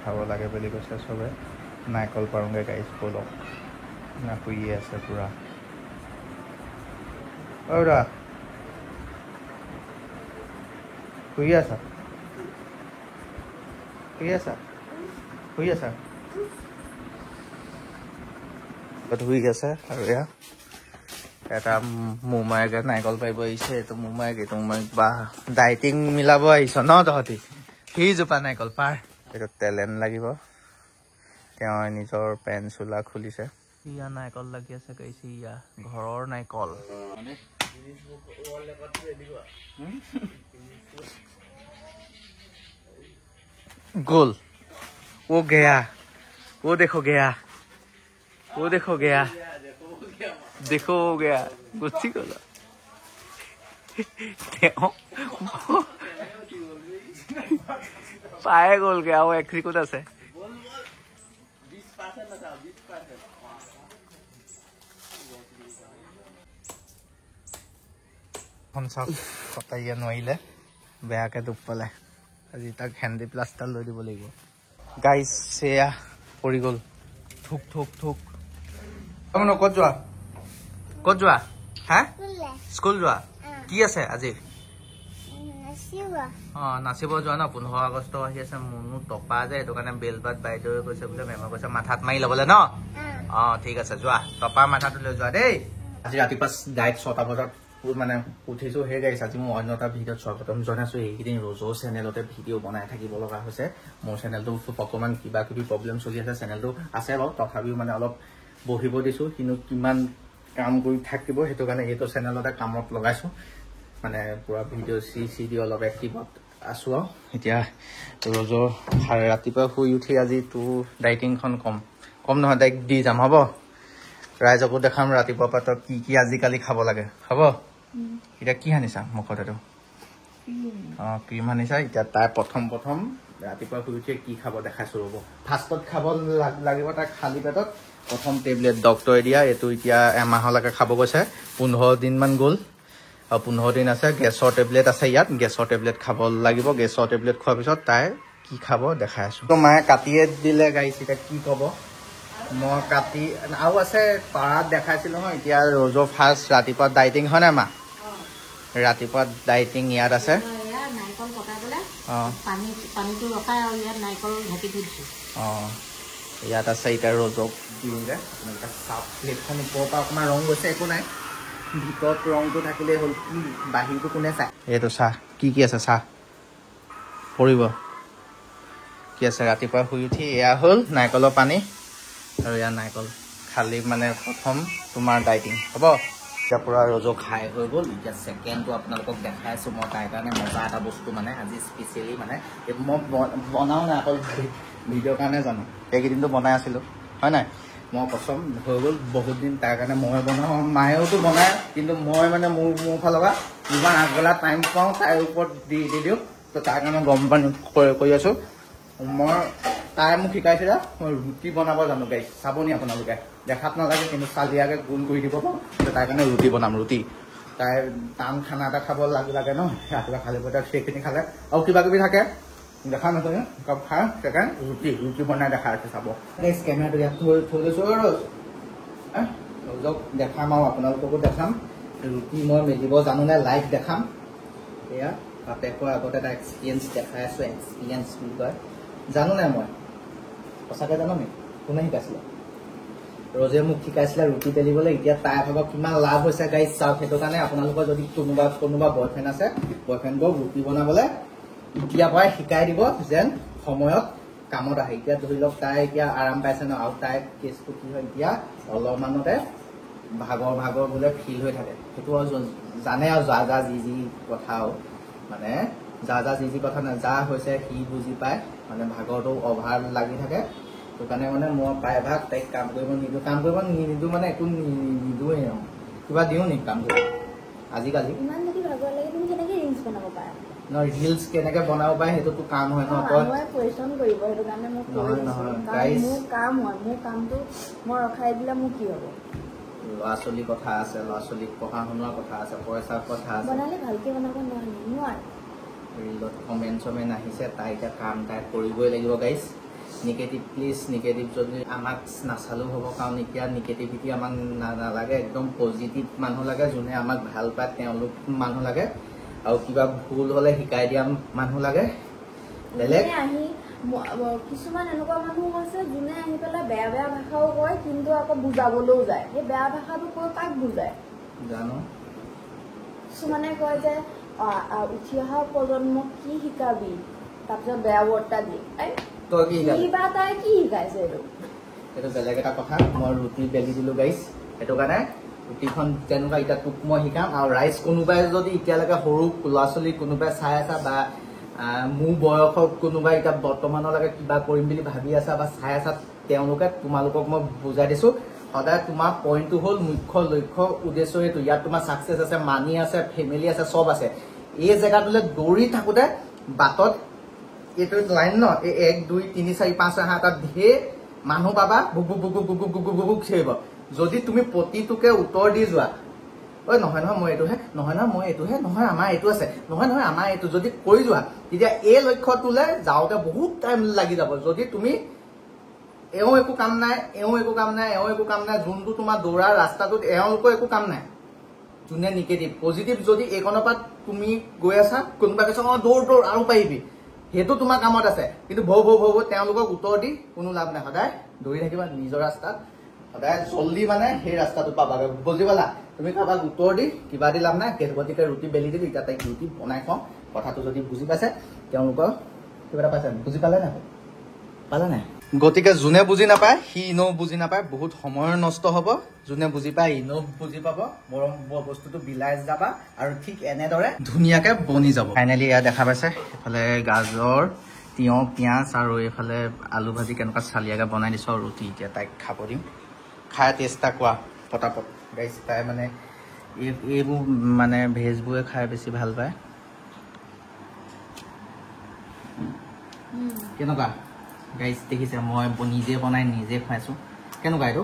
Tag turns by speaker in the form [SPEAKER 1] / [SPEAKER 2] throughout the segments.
[SPEAKER 1] খাব লাগে বুলি কৈছে চবে নাৰিকল পাৰোঁগৈ গাইছ ব'লক না শুই আছে পূৰা অ'ৰা শুই আছা শুই আছা শুই আছা শুই আছে আৰু এয়া এটা মোমায়েকে নাৰিকল পাৰিব আহিছে এইটো মোমায়েক বা ডাইটিং মিলাব আহিছ ন তহঁতি সিজোপা নাৰিকল পাৰ এইটো টেলেণ্ট লাগিব তেওঁ নিজৰ পেণ্ট চোলা খুলিছে ইয়া নাৰিকল লাগি আছে কৈছে ইয়া ঘৰৰ নাৰিকল গোল वो गया वो देखो गया देखो हो गया गुस्सी करो पाए गल गया वो एक्री कत আছে কটাইয়া নোৱাৰিলে বেয়াকে দুখ পালে আজি তাক হেণ্ডি প্লাষ্টাৰ লৈ দিব লাগিব গাইজ সেয়া পৰি গ'ল থুক থুক থুক ক'ত যোৱা হা স্কুল যোৱা কি আছে আজি নাচিব যোৱা ন 15 আগষ্ট আহি আছে মুনু টপা যে সেইটো কাৰণে বেলবাত বাইদেৱে কৈছে বোলে মেমে কৈছে মাথাত মাৰি ল'বলৈ ন ঠিক আছে যোৱা টপা মাথাটো লৈ যোৱা দেই আজি ৰাতিপুৱা ডাইৰেক্ট 6টা বজাত মানে উঠিছো হে গাইছ আজি মই অন্য এটা ভিডিঅ'ত স্বাগতম জনাইছো এইকেইদিন ৰজো চেনেলতে ভিডিঅ' বনাই থাকিব লগা হৈছে মোৰ চেনেলটো অকণমান কিবা কিবি প্ৰব্লেম চলি আছে চেনেলটো আছে বাৰু তথাপিও মানে অলপ বহিব দিছো কিন্তু কিমান কাম কৰি থাকিব সেইটো কাৰণে এইটো চেনেলতে কামত লগাইছো মানে পুৰা ভিডিঅ' চি অলপ এক্টিভত আছো আৰু এতিয়া ৰজো ৰাতিপুৱা শুই উঠি আজি তোৰ ডাইটিংখন কম নহয় ডাইক দি যাম হ'ব ৰাইজকো দেখাম ৰাতিপুৱা পৰা তই কি আজিকালি খাব লাগে হ'ব এতিয়া কি আনিছা মুখত এইটো ক্ৰীম আনিছা এতিয়া তাই প্ৰথম ৰাতিপুৱা শুই উঠি কি খাব দেখাইছো ৰ'ব ফাৰ্ষ্টত খাব লাগিব তাক খালী পেটত প্ৰথম টেবলেট ডক্টৰে দিয়া এইটো এতিয়া এমাহলৈকে খাব কৈছে 15 দিনমান গ'ল আৰু 15 দিন আছে গেছৰ টেবলেট আছে ইয়াত গেছৰ টেবলেট খাব লাগিব গেছৰ টেবলেট খোৱাৰ পিছত তাই কি খাব দেখাই আছো তো মায়ে কাটিয়ে দিলে গাইছ এতিয়া কি ক'ব মই কাটি আৰু আছে পাৰাত দেখাইছিলো নহয় এতিয়া ৰজো ফাৰ্ষ্ট ৰাতিপুৱা ডাইটিং হয় নাই মা ৰাতিপুৱা ডাইটিং ইয়াত আছে ইয়াত আছে এতিয়া ৰজক দিওঁগে প্লেটখন ওপৰৰ পৰা অকণমান ৰং গৈছে একো নাই ভিতৰত ৰংটো থাকিলেই হ'ল কি বাহিৰটো কোনে চাই এইটো চাহ কি আছে চাহ পৰিব কি আছে ৰাতিপুৱা শুই উঠি এয়া হ'ল নাৰিকলৰ পানী আৰু ইয়াৰ নাৰিকল খালি মানে প্ৰথম তোমাৰ ডাইটিং হ'ব এতিয়া পূৰা ৰজো খাই হৈ গ'ল এতিয়া ছেকেণ্ডটো আপোনালোকক দেখাই আছোঁ মই তাইৰ কাৰণে মজা এটা বস্তু মানে আজি স্পেচিয়েলি মানে মই বনাওঁ নাই অকল ভিডিঅ'ৰ কাৰণে জানো এইকেইদিনটো বনাই আছিলোঁ হয় নাই মই পচন্দ হৈ গ'ল বহুত দিন তাৰ কাৰণে মই বনাওঁ মায়েওতো বনায় কিন্তু মই মানে মোৰ ফালৰ পৰা যিমান আগবেলা টাইম পাওঁ তাইৰ ওপৰত দি দিওঁ তো তাৰ কাৰণে গৰম পানী কৰি আছোঁ মই তাই মোক শিকাইছিলে মই ৰুটি বনাব জানো গাইছ চাব নি আপোনালোকে দেখাত নালাগে কিন্তু চালিয়াকৈ গোল কৰি দিব পাৰোঁ তাইৰ কাৰণে ৰুটি বনাম ৰুটি তাই টান খানা এটা খাব লাগে ন ৰাতিপুৱা খালী পেটত সেইখিনি খালে আৰু কিবা কিবি থাকে দেখা নহয় কাপ খাই সেইকাৰণে ৰুটি বনাই দেখাই আছে চাব গাইছ কেমেৰাটো ইয়াত থৈ লৈছোঁ ৰজক দেখাম আৰু আপোনালোককো দেখাম ৰুটি মই মেলিব জানো নে লাইভ দেখাম এয়া বাপেকৰ আগতে এটা এক্সপিৰিয়েঞ্চ দেখাই আছোঁ এক্সপিৰিয়েঞ্চ বুলি কয় জানো নাই মই সঁচাকৈ জানো নি কোনে শিকাইছিলে ৰজে মোক শিকাইছিলে ৰুটি বেলিবলৈ এতিয়া তাই ভাবক কিমান লাভ হৈছে গাইছ চাওক সেইটো কাৰণে আপোনালোকৰ যদি কোনোবা বয়ফ্ৰেণ্ড আছে বয়ফ্ৰেণ্ডক ৰুটি বনাবলৈ এতিয়াৰ পৰাই শিকাই দিব যেন সময়ত কামত আহে এতিয়া ধৰি লওক তাই এতিয়া আৰাম পাইছে ন আৰু তাইৰ কেছটো কি হয় এতিয়া অলপমানতে ভাগৰ বোলে ফিল হৈ থাকে সেইটো জানে আৰু যা যি কথা মানে যা যি কথা নাই যা হৈছে সি বুজি পায় মানে ভাগৰটো অভাৰ লাগি থাকে সেইটো কাৰণে মানে মই প্ৰায়ভাগ তাইক কাম কৰিব নিদিওঁ মানে একো নিদিওঁৱেই আৰু কিবা দিওঁ নেকি কাম কৰিব আজিকালি ৰিলছ কেনেকে বনাব পাৰে সেইটোতো কাম হয় ন ল'ৰা ছোৱালীৰ কথা আছে ল'ৰা ছোৱালীক পঢ়া শুনোৱাৰ কথা আছে পইচাৰ কথা আছে ৰিলত কমেণ্ট চমেণ্ট আহিছে তাই এতিয়া কাম তাই কৰিবই লাগিব গাইছ নিগেটিভ প্লিজ নিগেটিভ যদি আমাক নাচালেও হ'ব কাৰণ এতিয়া নিগেটিভিটি আমাক নালাগে একদম পজিটিভ মানুহ লাগে যোনে আমাক ভাল পায় তেওঁলোক মানুহ লাগে আৰু কিবা ভুল হ'লে শিকাই দিয়া মানুহ লাগে বেলেগ
[SPEAKER 2] কিছুমান এনেকুৱা মানুহ আছে যোনে আহি পেলাই বেয়া বেয়া ভাষাও কয় কিন্তু আকৌ বুজাবলৈও যায় সেই বেয়া ভাষাটো কৈ কাক বুজায়
[SPEAKER 1] জানো
[SPEAKER 2] কিছুমানে কয় যে উঠি অহা প্ৰজন্মক কি শিকাবি তাৰপিছত বেয়া বৰ্তা দি
[SPEAKER 1] তই কি শিকাবি
[SPEAKER 2] কিবা তাই কি শিকাইছে
[SPEAKER 1] এইটো বেলেগ এটা কথা মই ৰুটি বেলি দিলো গাইছ সেইটো কাৰণে ৰুটিখন যেনেকুৱা এতিয়া তোক মই শিকাম আৰু ৰাইজ কোনোবাই যদি এতিয়ালৈকে সৰু ল'ৰা ছোৱালী কোনোবাই চাই আছা বা মোৰ বয়সৰ কোনোবাই এতিয়া বৰ্তমানলৈকে কিবা কৰিম বুলি ভাবি আছা বা চাই আছা তেওঁলোকে তোমালোকক মই বুজাই দিছো সদায় তোমাৰ পইণ্টটো হ'ল মুখ্য লক্ষ্য উদ্দেশ্য এইটো ইয়াত তোমাৰ ছাকচেছ আছে মানি আছে ফেমিলি আছে চব আছে এই জেগাটোলৈ দৌৰি থাকোঁতে বাটত এইটো লাইন ন এই 1 2 3 4 5 6 7 ঢেৰ মানুহ পাবা book book book book book book book চিঞৰিব যদি তুমি প্ৰতিটোকে উত্তৰ দি যোৱা ঐ নহয় নহয় মই এইটোহে নহয় নহয় মই এইটোহে নহয় আমাৰ এইটো আছে নহয় নহয় আমাৰ এইটো যদি কৰি যোৱা তেতিয়া এই লক্ষ্যটোলৈ যাওঁতে বহুত টাইম লাগি যাব যদি তুমি এওঁ একো কাম নাই এওঁ একো কাম নাই এওঁ একো কাম নাই যোনটো তোমাৰ দৌৰাৰ ৰাস্তাটোত এওঁলোকৰ একো কাম নাই যোনে নিগেটিভ পজিটিভ যদি এইকণৰ পৰা তুমি গৈ আছা কোনোবা কৈছে দৌৰ দৌৰ আৰু পাৰিবি সেইটো তোমাৰ কামত আছে কিন্তু ভৌ ভৌ ভৌ তেওঁলোকক উত্তৰ দি কোনো লাভ নাই সদায় দৌৰি থাকিবা নিজৰ ৰাস্তাত সদায় জল্দি মানে সেই ৰাস্তাটো পাবাগৈ বুজি পালা তুমি কাৰোবাক উত্তৰ দি কিবা দি লাভ নাই গতিকে ৰুটি বেলি দিলি এতিয়া তাইক ৰুটি বনাই খাওঁ কথাটো যদি বুজি পাইছে তেওঁলোকৰ কিবা এটা পাইছে বুজি পালে নাই পালা নাই গতিকে যোনে বুজি নাপায় সি ইনেও বুজি নাপায় বহুত সময় নষ্ট হ'ব যোনে বুজি পায় ইনেও বুজি পাব মৰম বস্তুটো বিলাই যাবা আৰু ঠিক এনেদৰে ধুনীয়াকে বনি যাব ফাইনেলি এয়া দেখা পাইছে এইফালে গাজৰ তিয়ঁহ পিঁয়াজ আৰু এইফালে আলু ভাজি কেনেকুৱা চালিয়াকৈ বনাই দিছোঁ আৰু ৰুটি এতিয়া তাইক খাব দিম খাই টেষ্ট এটা কোৱা পটাপট গাইছ তাই মানে এইবোৰ মানে ভেজবোৰে খাই বেছি ভাল পায় কেনেকুৱা গাইছ দেখিছে মই নিজে বনাই নিজে খুৱাইছোঁ কেনেকুৱা এইটো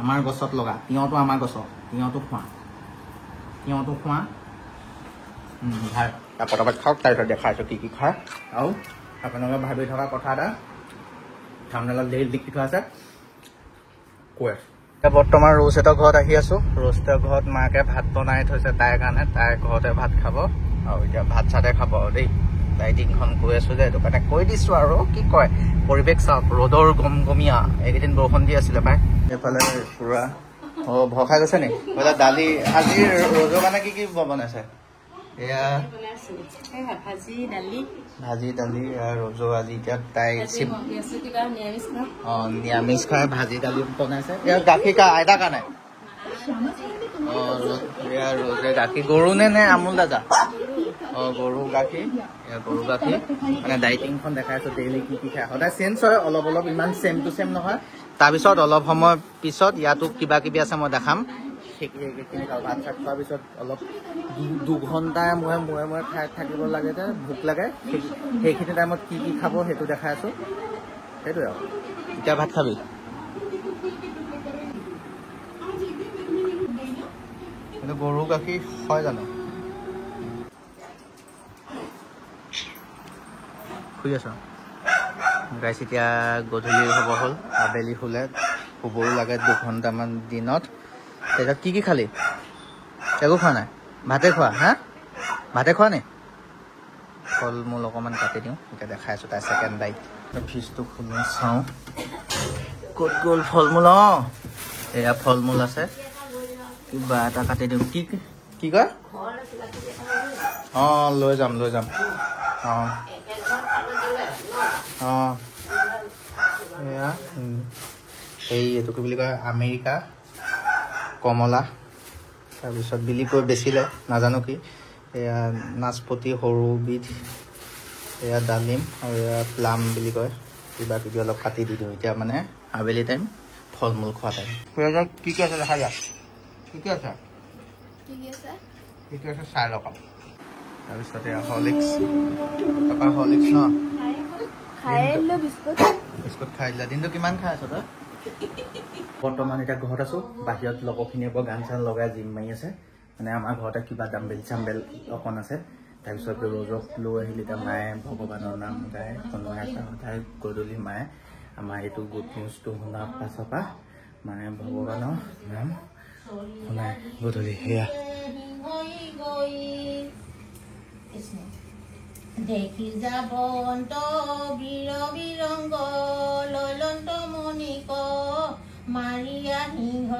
[SPEAKER 1] আমাৰ গছত লগা তিয়ঁহটো আমাৰ গছৰ তিয়ঁহটো খোৱা ভাল পটাপট খাওক তাৰপিছত দেখাইছোঁ কি খায় আৰু আপোনালোকে ভাবি থকা কথা এটা থাম্বনেইলত লিখি থোৱা আছে কৈ আছোঁ বৰ্তমান ৰৌচেতৰ ঘৰত আহি আছোঁ ৰৌচেতৰ ঘৰত মাকে ভাত বনাই থৈছে তাইৰ কাৰণে তাইৰ ঘৰতে ভাত খাব আৰু এতিয়া ভাত চাতে খাব আৰু দেই ডাইটিংখন কৈ আছোঁ যে সেইটো কাৰণে কৈ দিছোঁ আৰু কি কয় পৰিৱেশ চাওক ৰ'দৰ গমগমীয়া এইকেইদিন বৰষুণ দি আছিলে পাই এইফালে পুৰা ভয় খাই গৈছে নি বোলে দালি আজি ৰ'দৰ কাৰণে কি কি বনাইছে এয়া ভাজি দালি ৰ'জো আজি এতিয়া তাই নিৰামিষ খাই ভাজি দালি বনাইছে এয়া গাখীৰ কা আইতা কাৰণে এয়া ৰ'জে গাখীৰ গৰু নে আমুল দাদা গৰু গাখীৰ মানে ডাইটিংখন দেখাইছোঁ ডেইলি কি খায় সদায় চেঞ্জ হয় অলপ অলপ ইমান ছেম টু ছেম নহয় তাৰপিছত অলপ সময় পিছত ইয়াতো কিবা কিবি আছে মই দেখাম সেইখিনি ভাত চাত খোৱাৰ পিছত অলপ 2 ঘণ্টাৰ মূৰে খাই থাকিব লাগে যে ভোক লাগে সেইখিনি টাইমত কি খাব সেইটো দেখাই আছোঁ সেইটোৱে আৰু এতিয়া ভাত খাবি কিন্তু গৰু গাখীৰ হয় জানো শুই আছ গাইছ এতিয়া গধূলি হ'ব হ'ল আবেলি শুলে শুবও লাগে 2 ঘণ্টামান দিনত তেতিয়া কি খালি একো খোৱা নাই ভাতে খোৱা হা ভাতে খোৱা নি ফল মূল অকণমান কাটি দিওঁ এতিয়া দেখাই আছোঁ তাই ছেকেণ্ড বাইট ফ্ৰিজটো খুলি চাওঁ ক'ত গ'ল ফল মূল এয়া ফল মূল আছে কিবা এটা কাটি দিওঁ কি কয় লৈ যাম এয়া এইটো কি বুলি কয় আমেৰিকা কমলা তাৰপিছত বিলি কৈ বেচিলে নাজানো কি এয়া নাচপতি সৰুবিধ এয়া ডালিম আৰু এয়া প্লাম বুলি কয় কিবা কিবি অলপ কাটি দি দিওঁ এতিয়া মানে আবেলি টাইম ফল মূল খোৱা টাইম কি কি আছে দেখা যা কি কি আছে চাই লওক তাৰপিছত এয়া হৰলিক্স ন বিস্কুট খাই দিলা দিনটো কিমান খাই আছ তই বৰ্তমান এতিয়া ঘৰত আছোঁ বাহিৰত লগৰখিনিৰ পৰা গান চান লগাই জিম মাৰি আছে মানে আমাৰ ঘৰতে কিবা ডাম্বেল চাম্বেল অকণ আছে তাৰপিছত ৰ'জক লৈ আহিলে এতিয়া মায়ে ভগৱানৰ নাম গাই শুনোৱাই আছে সদায় গধূলি মায়ে আমাৰ এইটো গুড নিউজটো শুনাৰ পাছৰ পৰা মানে ভগৱানৰ নাম শুনাই গধূলি সেয়া
[SPEAKER 3] দেখি যাব অন্ত বীৰ বীৰংগ ললন্ত মণিক মাৰিয়া সিংহ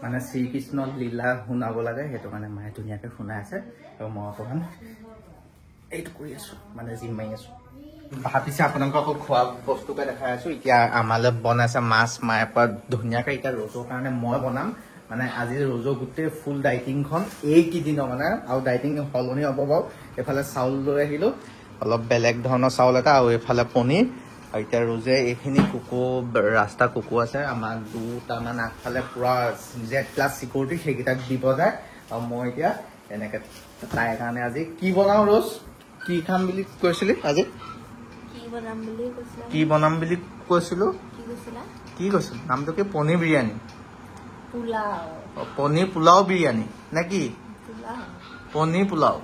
[SPEAKER 1] মানে শ্ৰীকৃষ্ণৰ লীলা শুনাব লাগে সেইটো কাৰণে মায়ে ধুনীয়াকৈ শুনাই আছে আৰু মই অকণমান এইটো কৰি আছো মানে জিম মাৰি আছো ভাবিছে আপোনালোকক অকল খোৱা বস্তুকে দেখাই আছো এতিয়া আমালৈ বনাইছে মাছ মায়ে পৰা ধুনীয়াকৈ এতিয়া ৰ'জৰ কাৰণে মই বনাম মানে আজি ৰ'জৰ গোটেই ফুল ডাইটিংখন এইকেইদিনৰ মানে আৰু ডাইটিং সলনি হ'ব বাৰু এইফালে চাউল লৈ আহিলোঁ অলপ বেলেগ ধৰণৰ চাউল এটা আৰু এইফালে পনীৰ আৰু এতিয়া ৰ'জে এইখিনি ৰাস্তা কুকুৰ আছে আমাৰ দুটামান আগফালে পুৰা Z+ চিকিউৰিটি সেইকেইটাক দিব যায় আৰু মই এতিয়া এনেকৈ তাইৰ কাৰণে আজি কি বনাওঁ ৰ'জ কি খাম বুলি কৈছিলি আজি কি বনাম বুলি কৈছিলো কি কৈছিলো নামটো কি পনীৰ বিৰিয়ানী পনীৰ পোলাও বিৰিয়ানী নে কি পনীৰ পোলাও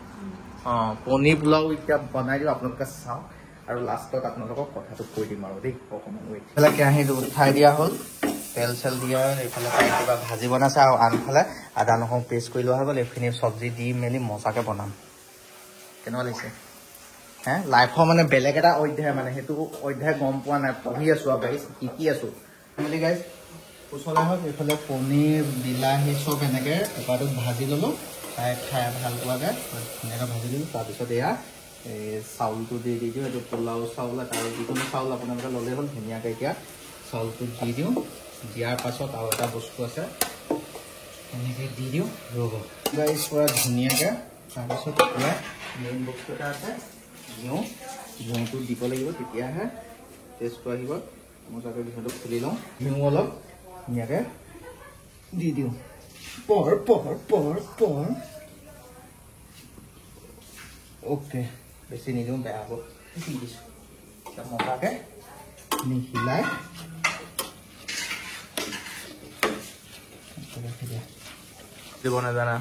[SPEAKER 1] পনীৰ পোলাও এতিয়া বনাই দিওঁ আপোনালোকে চাওক আৰু লাষ্টত আপোনালোকক কথাটো কৈ দিম আৰু দেই অকণমান ৱেইট এইফালে কেৰাহীটো উঠাই দিয়া হ'ল তেল চেল দিয়া এইফালে কিবা ভাজি বনাইছে আৰু আনফালে আদা নহৰু পেষ্ট কৰি লোৱা হৈ গ'ল এইখিনি চব্জি দি মেলি মজাকৈ বনাম কেনেকুৱা লাগিছে হে লাইফৰ মানে বেলেগ এটা অধ্যায় মানে সেইটো অধ্যায় গম পোৱা নাই পঢ়ি আছো আৰু গাইজ শিকি আছো ফেমিলি গাইজ ওচৰলৈ হওক এইফালে পনীৰ বিলাহী চব এনেকৈ পেপাৰটোত ভাজি ল'লোঁ তাই খাই ভাল পোৱাকৈ ধুনীয়াকৈ ভাজি দিলোঁ তাৰপিছত এয়া এই চাউলটো দি দিওঁ এইটো পোলাও চাউল আৰু যিকোনো চাউল আপোনালোকে ল'লেই হ'ল ধুনীয়াকৈ এতিয়া চাউলটো দি দিওঁ দিয়াৰ পাছত আৰু এটা বস্তু আছে এনেকৈ দি দিওঁ ৰ'ব গাইজ পুৰা ধুনীয়াকৈ তাৰপিছত এতিয়া মেইন বস্তু এটা আছে ঘিউটো দিব লাগিব তেতিয়াহে টেষ্টটো আহিব মজাকৈ ঘিউটো খুলি লওঁ ঘিউ অলপ ধুনীয়াকৈ দি দিওঁ পৰ অ'কে বেছি নিদিওঁ বেয়া হ'ব দি দিছোঁ এতিয়া মজাকৈ নিহিলাই দিব নাজানা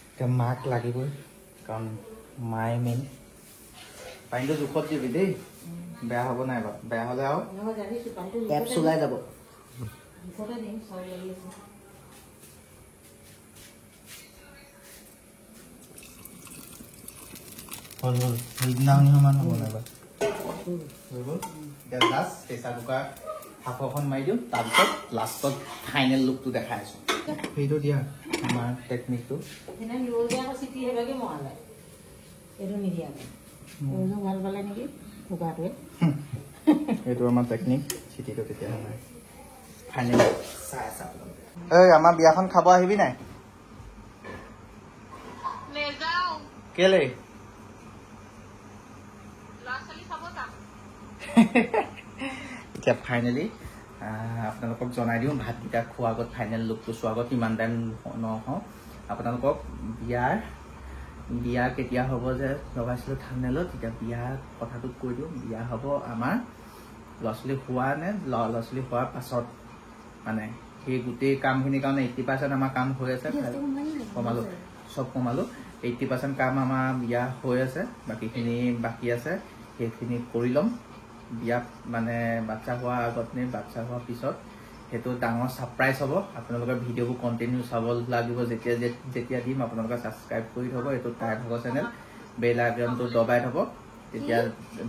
[SPEAKER 1] এতিয়া মাক লাগিবই কাৰণ মায়ে মেইন পানীটো জোখত দিবি দেই বেয়া হ'ব নাই বাৰু বেয়া হ'লে আৰু এপছ ওলাই যাব হ'ল সেইদিনাখনি সমান হ'ব নাই বাৰু হৈ গ'ল এতিয়া লাষ্ট প্ৰেছাৰ কুকাৰ হাফখন মাৰি দিওঁ তাৰপিছত লাষ্টত ফাইনেল লুকটো দেখাই আছোঁ সেইটো দিয়া আমাৰ টেকনিকটো এইটো আমাৰ টেকনিক চিটিটো তেতিয়া নাই ফাইনেল চাই আছে আপোনালোকে এই আমাৰ বিয়াখন খাব আহিবি নাই কেলে এতিয়া ফাইনেলি আপোনালোকক জনাই দিওঁ ভাতকেইটা খোৱাৰ আগত ফাইনেল লুকটো চোৱাৰ আগত ইমান টাইম নহওঁ আপোনালোকক বিয়া কেতিয়া হ'ব যে লগাইছিলোঁ থাম্বনেইলত তেতিয়া বিয়াৰ কথাটো কৈ দিওঁ বিয়া হ'ব আমাৰ ল'ৰা ছোৱালী হোৱা নে ল'ৰা ছোৱালী হোৱাৰ পাছত মানে সেই গোটেই কামখিনিৰ কাৰণে 80% আমাৰ কাম হৈ আছে চব কমালোঁ 80% কাম আমাৰ বিয়া হৈ আছে বাকীখিনি বাকী আছে সেইখিনি কৰি ল'ম বিয়া মানে বাচ্চা হোৱাৰ আগত নে বাচ্চা হোৱাৰ পিছত সেইটো ডাঙৰ ছাৰপ্ৰাইজ হ'ব আপোনালোকে ভিডিঅ'বোৰ কণ্টিনিউ চাব লাগিব যেতিয়া দিম আপোনালোকে ছাবস্ক্ৰাইব কৰি থ'ব এইটো তাইৰ ভাগৰ চেনেল বেল আইকনটো দবাই থ'ব তেতিয়া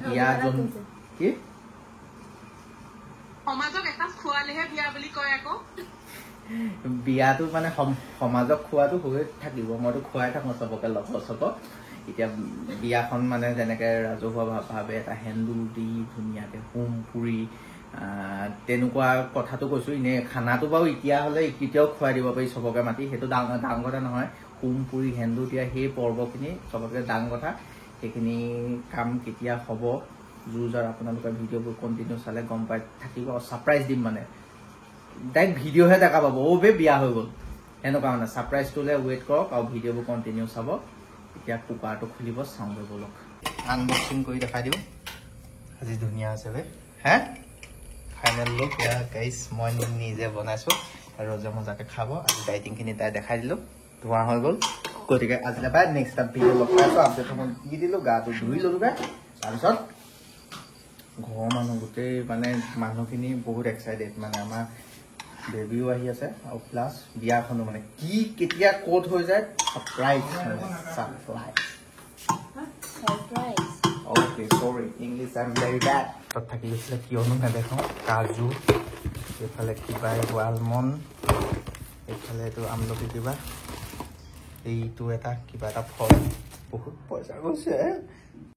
[SPEAKER 1] বিয়া যোন কি সমাজক এটা খোৱালেহে বিয়া বুলি কয় আকৌ বিয়াটো মানে সমাজক খোৱাটো হৈ থাকিব মইতো খুৱাই থাকোঁ চবকে লগৰ চবক এতিয়া বিয়াখন মানে যেনেকৈ ৰাজহুৱাভাৱে এটা সেন্দুৰ দি ধুনীয়াকৈ হোম পুৰি তেনেকুৱা কথাটো কৈছোঁ এনেই খানাটো বাৰু এতিয়া হ'লে কেতিয়াও খুৱাই দিব পাৰি চবকে মাতি সেইটো ডাঙৰ কথা নহয় হোম পুৰি সেন্দুৰ দিয়া সেই পৰ্বখিনি চবকে ডাঙৰ কথা সেইখিনি কাম কেতিয়া হ'ব জোৰ আপোনালোকে ভিডিঅ'বোৰ কণ্টিনিউ চালে গম পাই থাকিব আৰু ছাৰপ্ৰাইজ দিম মানে ডাইৰেক্ট ভিডিঅ'হে দেখা পাব অ'বে বিয়া হৈ গ'ল এনেকুৱা মানে ছাৰপ্ৰাইজটোলৈ ৱেইট কৰক আৰু ভিডিঅ'বোৰ কণ্টিনিউ চাব এতিয়া কুকাৰটো খুলিব চাওঁগৈ ব'লক আনবক্সিং কৰি দেখাই দিওঁ আজি ধুনীয়া আছে বে হে ফাইনেল লুক এয়া গাইজ মই নিজে বনাইছোঁ আৰু ৰজে মজাকৈ খাব আজি ডাইটিংখিনি তাই দেখাই দিলোঁ ধোঁৱা হৈ গ'ল গতিকে আজিলৈ পাই নেক্সট টাইম ভিডিঅ' লগ পাইছোঁ আপডেট সময় দি দিলোঁ গাটো ধুই ল'লোগৈ তাৰপিছত ঘৰৰ মানুহ গোটেই মানে মানুহখিনি বহুত এক্সাইটেড মানে আমাৰ বেবিও আহি আছে আৰু প্লাছ বিয়াখনো মানে কি কেতিয়া ক'ত হৈ যায় ছাৰপ্ৰাইজ মানে ছাৰপ্ৰাইজ অ'কে চৰি English I am very bed তাত থাকি গৈছিলে কিয়নো নেদেখাওঁ কাজু এইফালে কিবা এইটো আলমণ্ড এইফালে এইটো আমলখি কিবা এইটো এটা কিবা এটা ফল বহুত পইচা গৈছে